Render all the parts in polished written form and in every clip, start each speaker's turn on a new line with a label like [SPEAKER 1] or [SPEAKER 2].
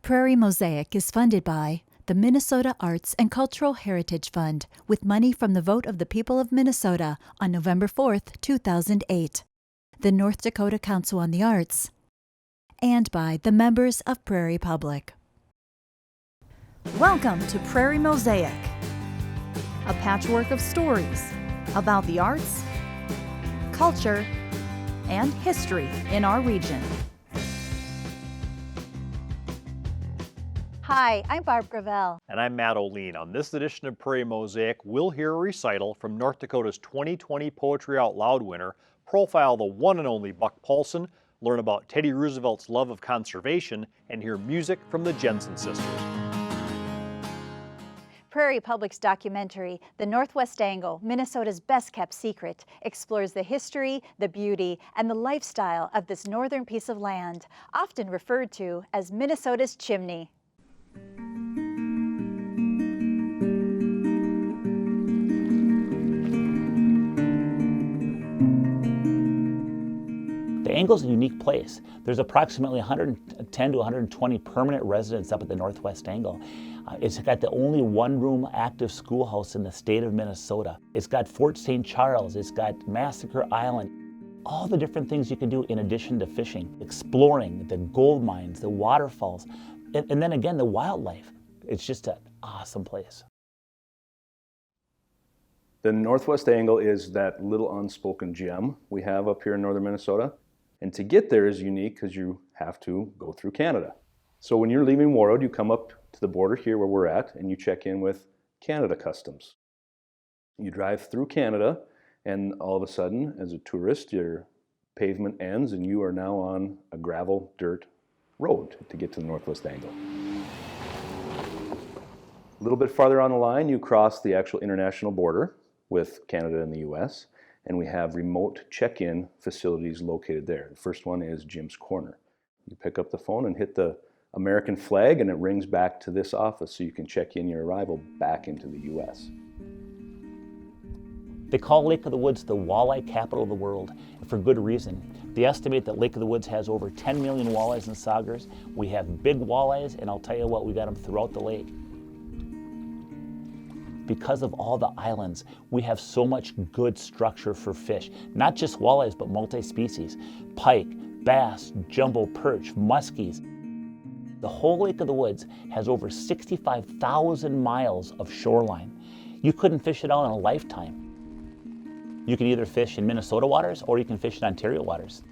[SPEAKER 1] Prairie Mosaic is funded by the Minnesota Arts and Cultural Heritage Fund with money from the vote of the people of Minnesota on November 4th, 2008, the North Dakota Council on the Arts, and by the members of Prairie Public.
[SPEAKER 2] Welcome to Prairie Mosaic, a patchwork of stories about the arts, culture, and history in our region.
[SPEAKER 3] Hi, I'm Barb Gravel.
[SPEAKER 4] And I'm Matt O'Lean. On this edition of Prairie Mosaic, we'll hear a recital from North Dakota's 2020 Poetry Out Loud winner, profile the one and only Buck Paulson, learn about Teddy Roosevelt's love of conservation, and hear music from the Jensen sisters.
[SPEAKER 3] Prairie Public's documentary, The Northwest Angle, Minnesota's Best Kept Secret, explores the history, the beauty, and the lifestyle of this northern piece of land, often referred to as Minnesota's chimney.
[SPEAKER 5] The Angle's a unique place. There's approximately 110 to 120 permanent residents up at the Northwest Angle. It's got the only one-room active schoolhouse in the state of Minnesota. It's got Fort St. Charles, it's got Massacre Island. All the different things you can do in addition to fishing, exploring the gold mines, the waterfalls, and then again, the wildlife. It's just an awesome place.
[SPEAKER 6] The Northwest Angle is that little unspoken gem we have up here in northern Minnesota. And to get there is unique because you have to go through Canada. So when you're leaving Warroad, you come up to the border here where we're at and you check in with Canada Customs. You drive through Canada and all of a sudden, as a tourist, your pavement ends and you are now on a gravel dirt road to get to the Northwest Angle. A little bit farther on the line, you cross the actual international border with Canada and the US. And we have remote check-in facilities located there. The first one is Jim's Corner. You pick up the phone and hit the American flag and it rings back to this office so you can check in your arrival back into the US.
[SPEAKER 5] They call Lake of the Woods the walleye capital of the world, and for good reason. They estimate that Lake of the Woods has over 10 million walleyes and saugers. We have big walleyes, and I'll tell you what, we got them throughout the lake. Because of all the islands, we have so much good structure for fish. Not just walleyes, but multi-species. Pike, bass, jumbo perch, muskies. The whole Lake of the Woods has over 65,000 miles of shoreline. You couldn't fish it all in a lifetime. You can either fish in Minnesota waters or you can fish in Ontario waters.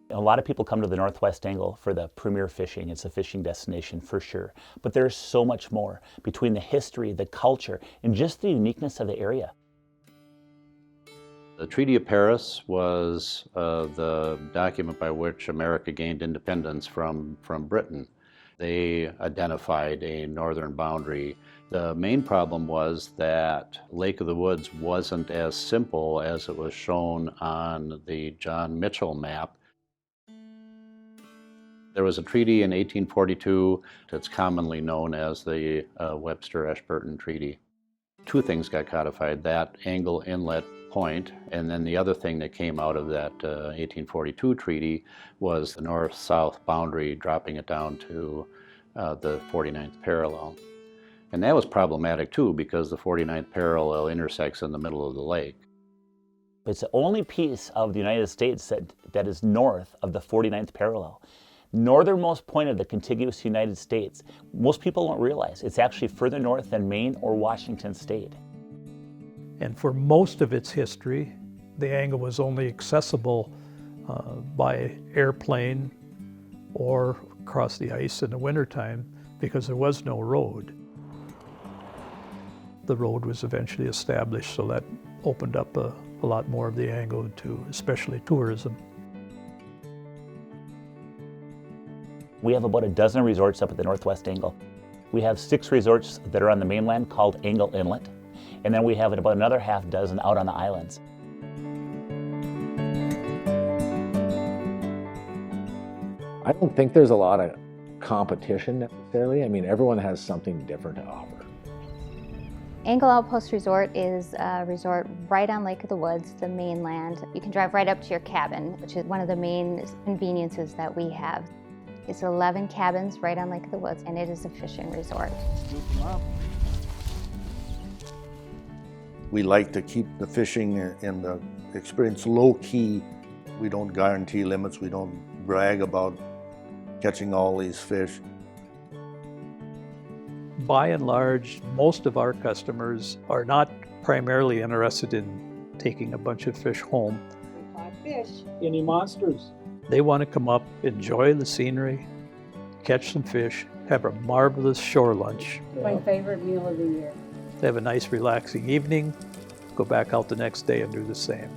[SPEAKER 5] A lot of people come to the Northwest Angle for the premier fishing. It's a fishing destination for sure. But there's so much more between the history, the culture, and just the uniqueness of the area.
[SPEAKER 7] The Treaty of Paris was the document by which America gained independence from Britain. They identified a northern boundary. The main problem was that Lake of the Woods wasn't as simple as it was shown on the John Mitchell map. There was a treaty in 1842 that's commonly known as the Webster-Ashburton Treaty. Two things got codified, that Angle Inlet Point, and then the other thing that came out of that 1842 treaty was the north-south boundary, dropping it down to the 49th parallel. And that was problematic too, because the 49th parallel intersects in the middle of the lake.
[SPEAKER 5] It's the only piece of the United States that is north of the 49th parallel. Northernmost point of the contiguous United States. Most people don't realize it's actually further north than Maine or Washington State.
[SPEAKER 8] And for most of its history, the Angle was only accessible by airplane or across the ice in the wintertime because there was no road. The road was eventually established, so that opened up a lot more of the Angle to especially tourism.
[SPEAKER 5] We have about a dozen resorts up at the Northwest Angle. We have 6 resorts that are on the mainland called Angle Inlet, and then we have about another half dozen out on the islands.
[SPEAKER 9] I don't think there's a lot of competition necessarily. I mean, everyone has something different to offer.
[SPEAKER 10] Angle Outpost Resort is a resort right on Lake of the Woods, the mainland. You can drive right up to your cabin, which is one of the main conveniences that we have. It's 11 cabins right on Lake of the Woods, and it is a fishing resort.
[SPEAKER 11] We like to keep the fishing and the experience low-key. We don't guarantee limits. We don't brag about catching all these fish.
[SPEAKER 8] By and large, most of our customers are not primarily interested in taking a bunch of fish home.
[SPEAKER 12] Fish. Any monsters?
[SPEAKER 8] They want to come up, enjoy the scenery, catch some fish, have a marvelous shore lunch.
[SPEAKER 12] My favorite meal of the year.
[SPEAKER 8] Have a nice relaxing evening, go back out the next day and do the same.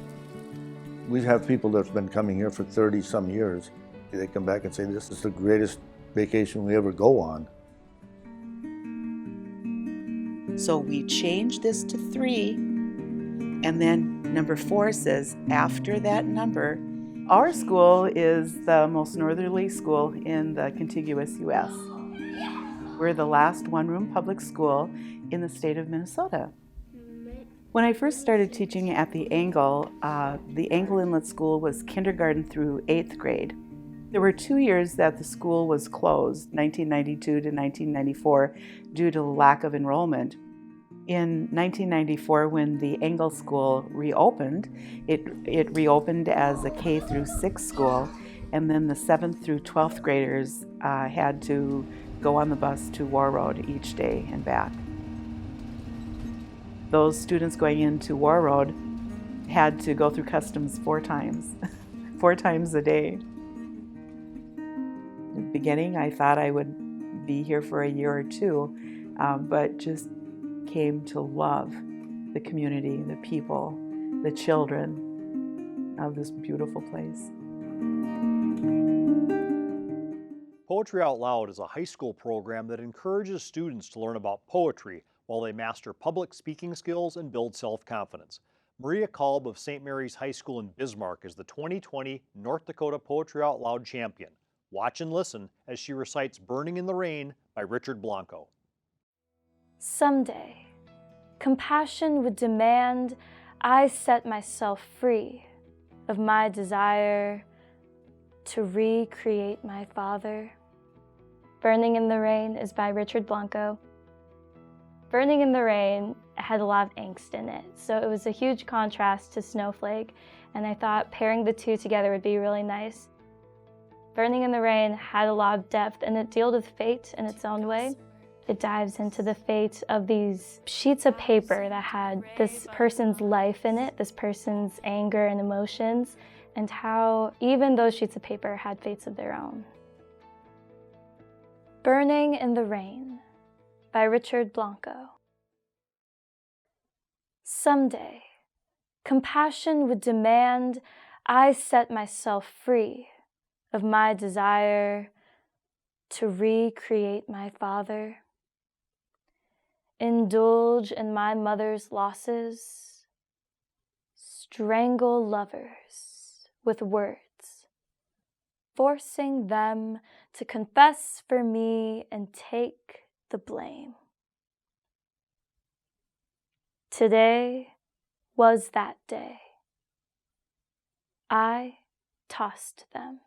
[SPEAKER 11] We have people that's been coming here for 30-some years. They come back and say, this is the greatest vacation we ever go on.
[SPEAKER 13] So we changed this to 3, and then number 4 says after that number.
[SPEAKER 14] Our school is the most northerly school in the contiguous U.S. We're the last one-room public school in the state of Minnesota. When I first started teaching at the Angle Inlet School was kindergarten through 8th grade. There were 2 years that the school was closed, 1992 to 1994, due to lack of enrollment. In 1994, when the Angle School reopened, it reopened as a K through 6 school, and then the 7th through 12th graders had to go on the bus to Warroad each day and back. Those students going into Warroad had to go through customs 4 times, 4 times a day. In the beginning, I thought I would be here for a year or 2, but just came to love the community, the people, the children of this beautiful place.
[SPEAKER 4] Poetry Out Loud is a high school program that encourages students to learn about poetry while they master public speaking skills and build self-confidence. Maria Kolb of St. Mary's High School in Bismarck is the 2020 North Dakota Poetry Out Loud champion. Watch and listen as she recites Burning in the Rain by Richard Blanco.
[SPEAKER 15] Someday, compassion would demand I set myself free of my desire to recreate my father. Burning in the Rain is by Richard Blanco. Burning in the Rain had a lot of angst in it, so it was a huge contrast to Snowflake, and I thought pairing the two together would be really nice. Burning in the Rain had a lot of depth, and it dealt with fate in its own way. It dives into the fate of these sheets of paper that had this person's life in it, this person's anger and emotions, and how even those sheets of paper had fates of their own. Burning in the Rain by Richard Blanco. Someday, compassion would demand I set myself free of my desire to recreate my father. Indulge in my mother's losses, strangle lovers with words, forcing them to confess for me and take the blame. Today was that day. I tossed them,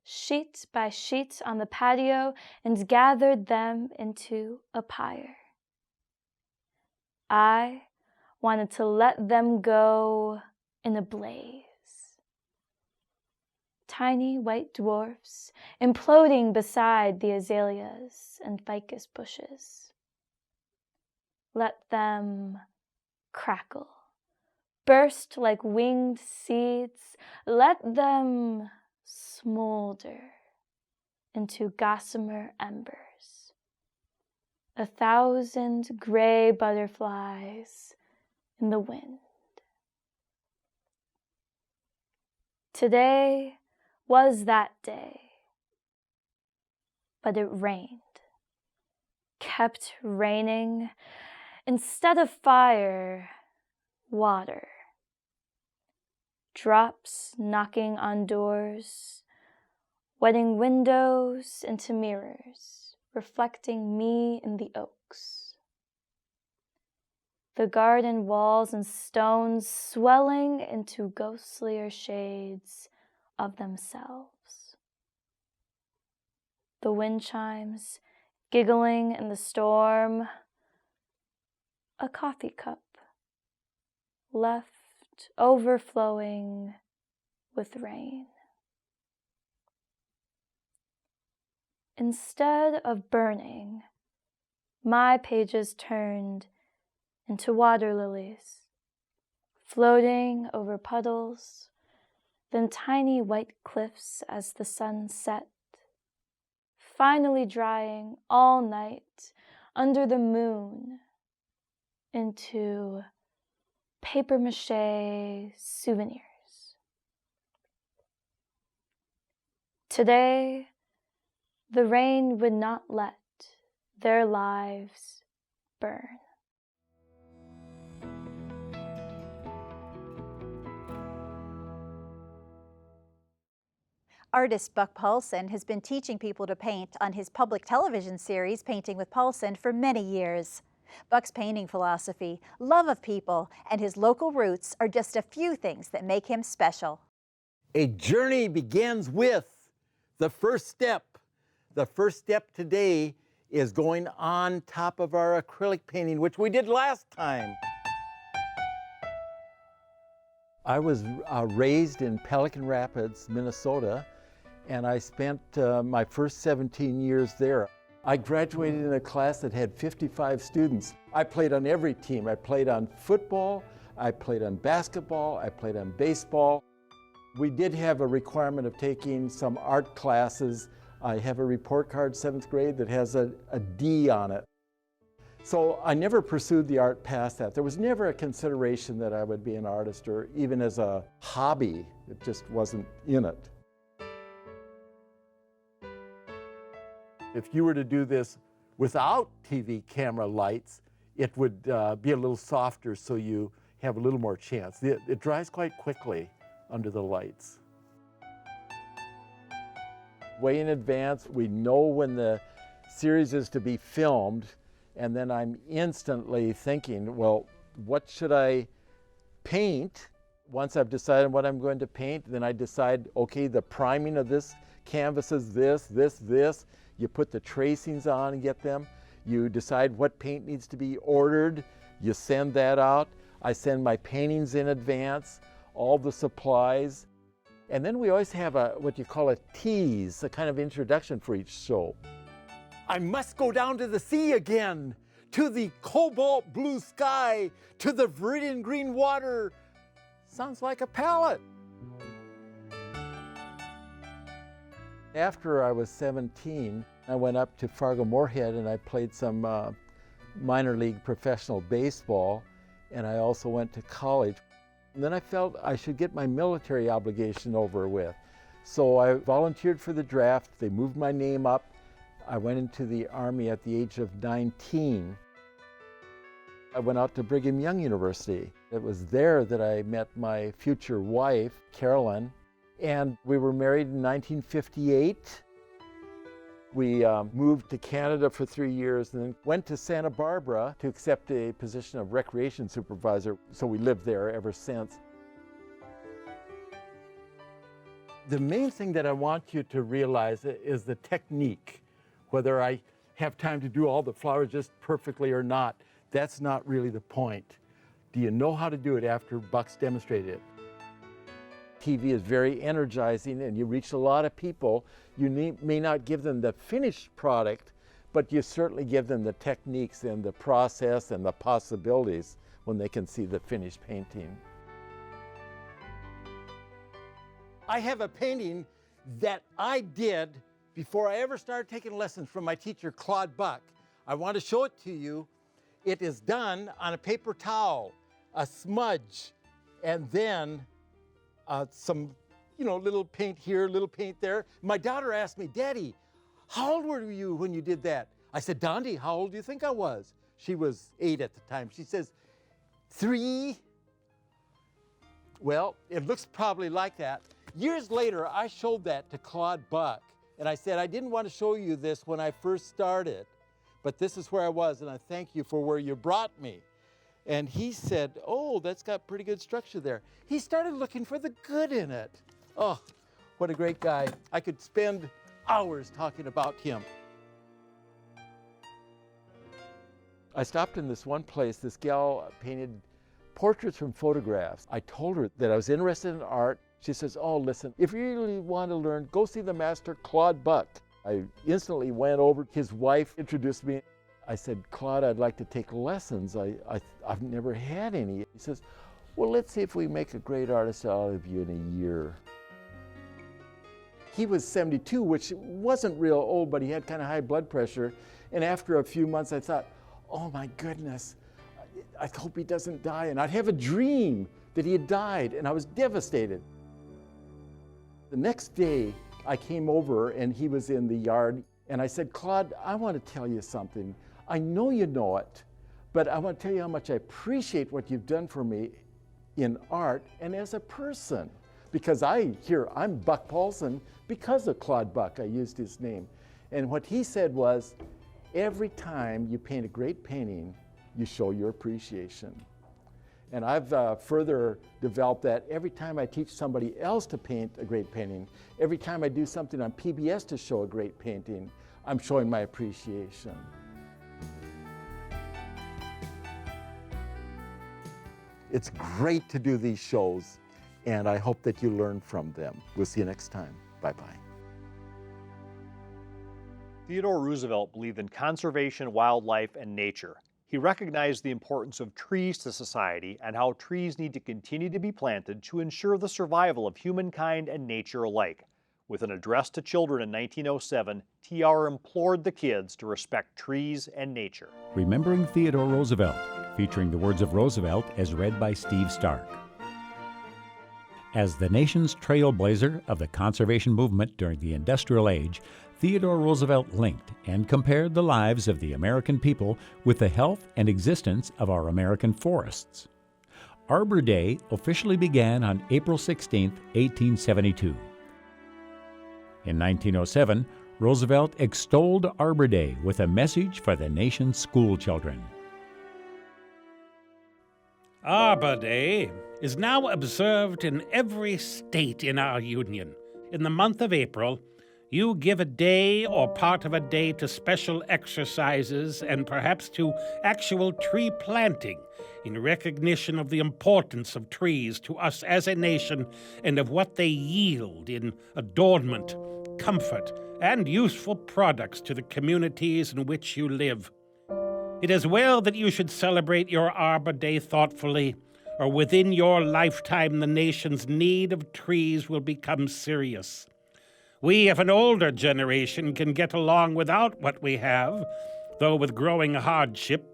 [SPEAKER 15] sheet by sheet on the patio, and gathered them into a pyre. I wanted to let them go in a blaze. Tiny white dwarfs imploding beside the azaleas and ficus bushes. Let them crackle, burst like winged seeds. Let them smolder into gossamer embers. 1,000 gray butterflies in the wind. Today was that day, but it rained, kept raining. Instead of fire, water. Drops knocking on doors, wetting windows into mirrors, reflecting me in the oaks. The garden walls and stones swelling into ghostlier shades of themselves. the wind chimes, giggling in the storm. A coffee cup left overflowing with rain. Instead of burning, my pages turned into water lilies, floating over puddles, then tiny white cliffs as the sun set, finally drying all night under the moon into papier-mâché souvenirs. Today, the rain would not let their lives burn.
[SPEAKER 3] Artist Buck Paulsen has been teaching people to paint on his public television series, Painting with Paulsen, for many years. Buck's painting philosophy, love of people, and his local roots are just a few things that make him special.
[SPEAKER 16] A journey begins with the first step. The first step today is going on top of our acrylic painting, which we did last time. I was raised in Pelican Rapids, Minnesota, and I spent my first 17 years there. I graduated in a class that had 55 students. I played on every team. I played on football, I played on basketball, I played on baseball. We did have a requirement of taking some art classes. I have a report card, 7th grade, that has a D on it. So I never pursued the art past that. There was never a consideration that I would be an artist, or even as a hobby. It just wasn't in it. If you were to do this without TV camera lights, it would be a little softer, so you have a little more chance. It dries quite quickly under the lights. Way in advance, we know when the series is to be filmed, and then I'm instantly thinking, well, what should I paint? Once I've decided what I'm going to paint, then I decide, okay, the priming of this canvas is this, this, this. You put the tracings on and get them. You decide what paint needs to be ordered. You send that out. I send my paintings in advance, all the supplies. And then we always have what you call a tease, a kind of introduction for each show. I must go down to the sea again, to the cobalt blue sky, to the viridian green water. Sounds like a palette. After I was 17, I went up to Fargo-Moorhead and I played some minor league professional baseball, and I also went to college. And then I felt I should get my military obligation over with. So I volunteered for the draft. They moved my name up. I went into the Army at the age of 19. I went out to Brigham Young University. It was there that I met my future wife, Carolyn, and we were married in 1958. We moved to Canada for 3 years and then went to Santa Barbara to accept a position of recreation supervisor, so we lived there ever since. The main thing that I want you to realize is the technique. Whether I have time to do all the flowers just perfectly or not, that's not really the point. Do you know how to do it after Buck's demonstrated it? TV is very energizing and you reach a lot of people. You may not give them the finished product, but you certainly give them the techniques and the process and the possibilities when they can see the finished painting. I have a painting that I did before I ever started taking lessons from my teacher, Claude Buck. I want to show it to you. It is done on a paper towel, a smudge, and then some, little paint here, little paint there. My daughter asked me, Daddy, how old were you when you did that? I said, Dondi, how old do you think I was? She was 8 at the time. She says, 3. Well, it looks probably like that. Years later, I showed that to Claude Buck, and I said, I didn't want to show you this when I first started, but this is where I was, and I thank you for where you brought me. And he said, oh, that's got pretty good structure there. He started looking for the good in it. Oh, what a great guy. I could spend hours talking about him. I stopped in this one place. This gal painted portraits from photographs. I told her that I was interested in art. She says, oh, listen, if you really want to learn, go see the master Claude Buck. I instantly went over. His wife introduced me. I said, Claude, I'd like to take lessons. I've never had any. He says, well, let's see if we make a great artist out of you in a year. He was 72, which wasn't real old, but he had kind of high blood pressure. And after a few months, I thought, oh my goodness, I hope he doesn't die. And I'd have a dream that he had died, and I was devastated. The next day, I came over and he was in the yard, and I said, Claude, I want to tell you something. I know you know it, but I want to tell you how much I appreciate what you've done for me in art and as a person. Because I'm Buck Paulson because of Claude Buck. I used his name. And what he said was, every time you paint a great painting, you show your appreciation. And I've further developed that every time I teach somebody else to paint a great painting, every time I do something on PBS to show a great painting, I'm showing my appreciation. It's great to do these shows, and I hope that you learn from them. We'll see you next time. Bye-bye.
[SPEAKER 4] Theodore Roosevelt believed in conservation, wildlife, and nature. He recognized the importance of trees to society and how trees need to continue to be planted to ensure the survival of humankind and nature alike. With an address to children in 1907, TR implored the kids to respect trees and nature.
[SPEAKER 17] Remembering Theodore Roosevelt, featuring the words of Roosevelt as read by Steve Stark. As the nation's trailblazer of the conservation movement during the Industrial Age, Theodore Roosevelt linked and compared the lives of the American people with the health and existence of our American forests. Arbor Day officially began on April 16, 1872. In 1907, Roosevelt extolled Arbor Day with a message for the nation's school children.
[SPEAKER 18] Arbor Day is now observed in every state in our Union. In the month of April, you give a day or part of a day to special exercises and perhaps to actual tree planting in recognition of the importance of trees to us as a nation and of what they yield in adornment, comfort, and useful products to the communities in which you live. It is well that you should celebrate your Arbor Day thoughtfully, or within your lifetime the nation's need of trees will become serious. We of an older generation can get along without what we have, though with growing hardship,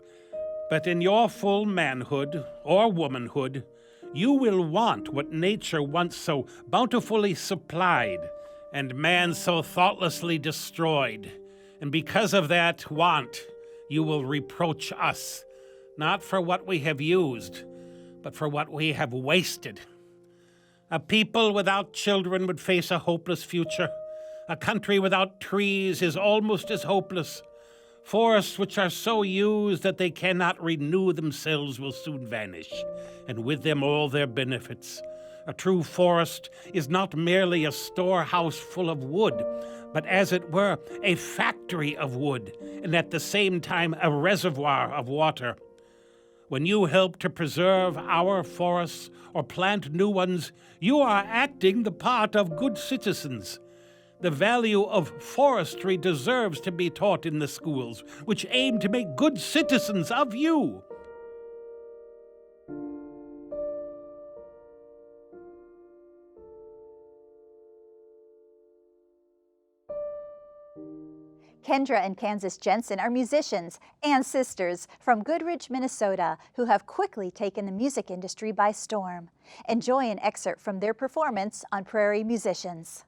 [SPEAKER 18] but in your full manhood or womanhood, you will want what nature once so bountifully supplied and man so thoughtlessly destroyed. And because of that want, you will reproach us, not for what we have used, but for what we have wasted. A people without children would face a hopeless future. A country without trees is almost as hopeless. Forests which are so used that they cannot renew themselves will soon vanish, and with them all their benefits. A true forest is not merely a storehouse full of wood, but as it were, a factory of wood, and at the same time a reservoir of water. When you help to preserve our forests or plant new ones, you are acting the part of good citizens. The value of forestry deserves to be taught in the schools, which aim to make good citizens of you.
[SPEAKER 3] Kendra and Kansas Jensen are musicians and sisters from Goodridge, Minnesota, who have quickly taken the music industry by storm. Enjoy an excerpt from their performance on Prairie Musicians.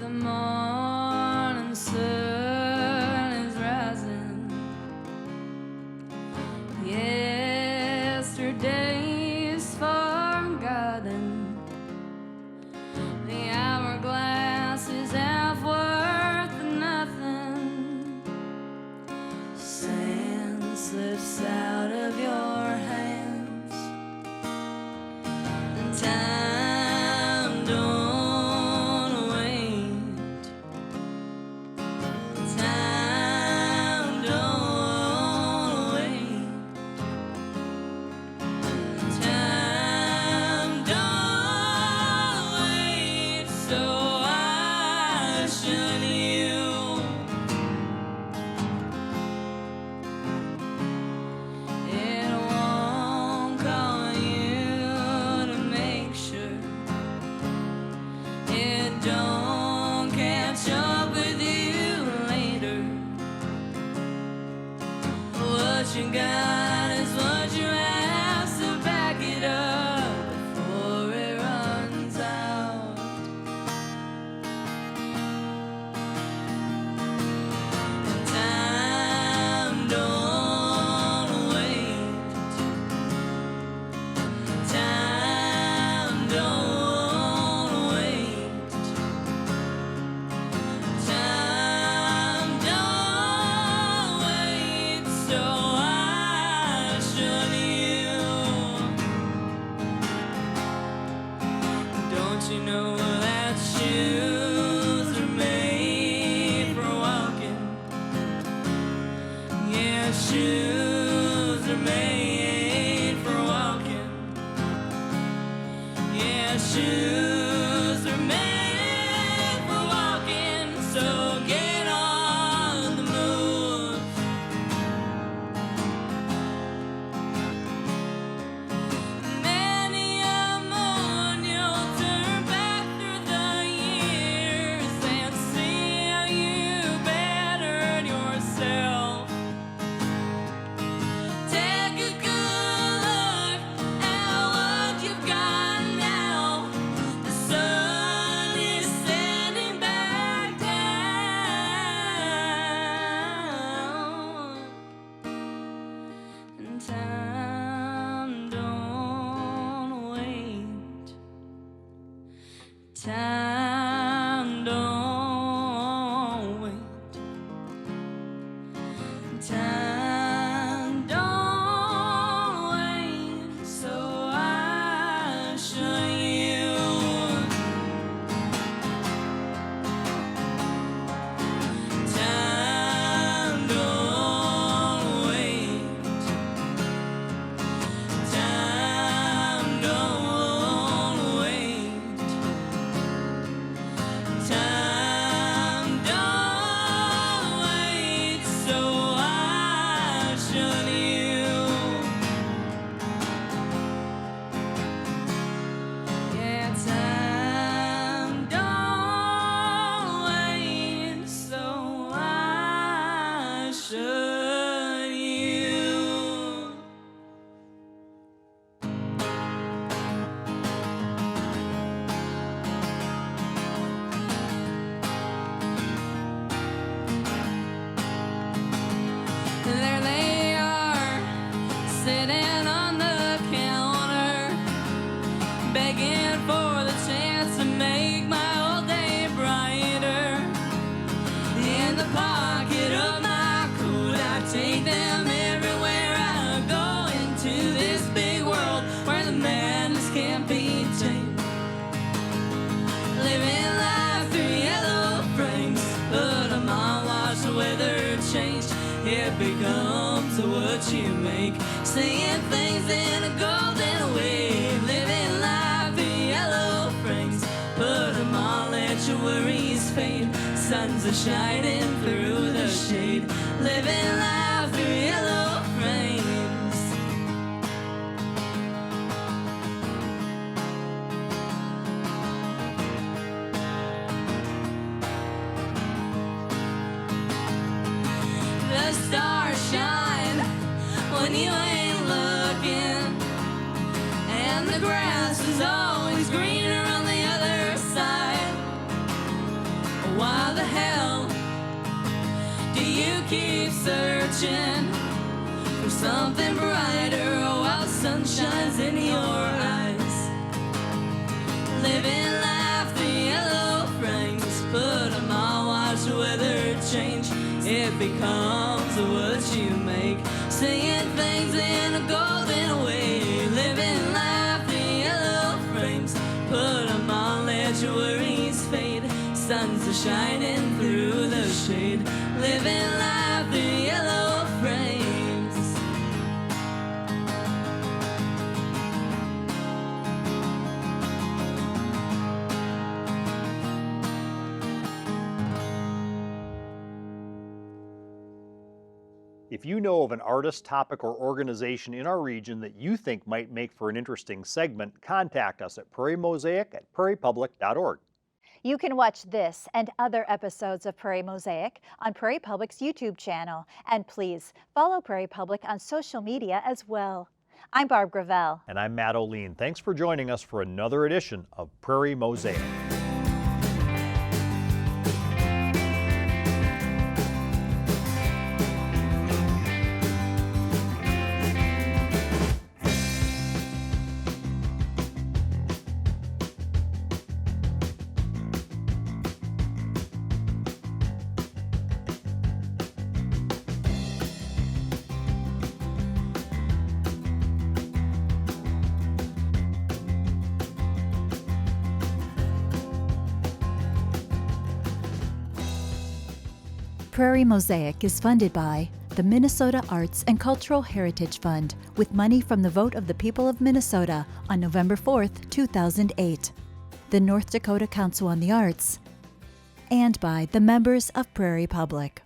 [SPEAKER 19] The morning sun is rising. Yesterday is forgotten. The hourglass is half worth nothing. what you got is what you have, so back it up before it runs out. Time don't wait. Time don't wait. Time don't wait, so I should you. Don't you know that shoes are made for walking? Yeah, shoes are made for walking. Yeah, shoes are made for walking, so get on the move. Many a moon you'll turn back through the years and see how you bettered yourself. Take a good look at what you've got now. The sun is setting back down, and time don't wait. Time don't wait. Time don't wait, so I show you. Time don't wait. Time don't wait. Time don't wait, so I should you. Yeah, time don't wait, so I should you. There they are, sitting on the counter, begging for the chance to make my whole day brighter. In the pocket of my coat, I take them everywhere I go, into this big world where the madness can't be tamed. Living life through yellow frames, but I'm on watch the weather change. It becomes what you make, saying things in a golden way. Living life through yellow frames, put 'em on, let your worries fade. Suns are shining through the shade. Living life through yellow frames. The stars shine when you ain't looking, and the grass is always greener on the other side. Why the hell do you keep searching for something brighter while sun shines in your eyes? Living life through yellow frames, put 'em on, watch the weather change. It becomes what you make, saying things in a golden way. Living life through yellow frames, put 'em on, let your worries fade. Suns are shining through the shade. Living life through yellow frames.
[SPEAKER 4] If you know of an artist, topic, or organization in our region that you think might make for an interesting segment, contact us at prairiemosaic@prairiepublic.org.
[SPEAKER 3] You can watch this and other episodes of Prairie Mosaic on Prairie Public's YouTube channel. And please follow Prairie Public on social media as well. I'm Barb Gravel.
[SPEAKER 4] And I'm Matt O'Lean. Thanks for joining us for another edition of Prairie Mosaic.
[SPEAKER 1] Prairie Mosaic is funded by the Minnesota Arts and Cultural Heritage Fund with money from the vote of the people of Minnesota on November 4th, 2008, the North Dakota Council on the Arts, and by the members of Prairie Public.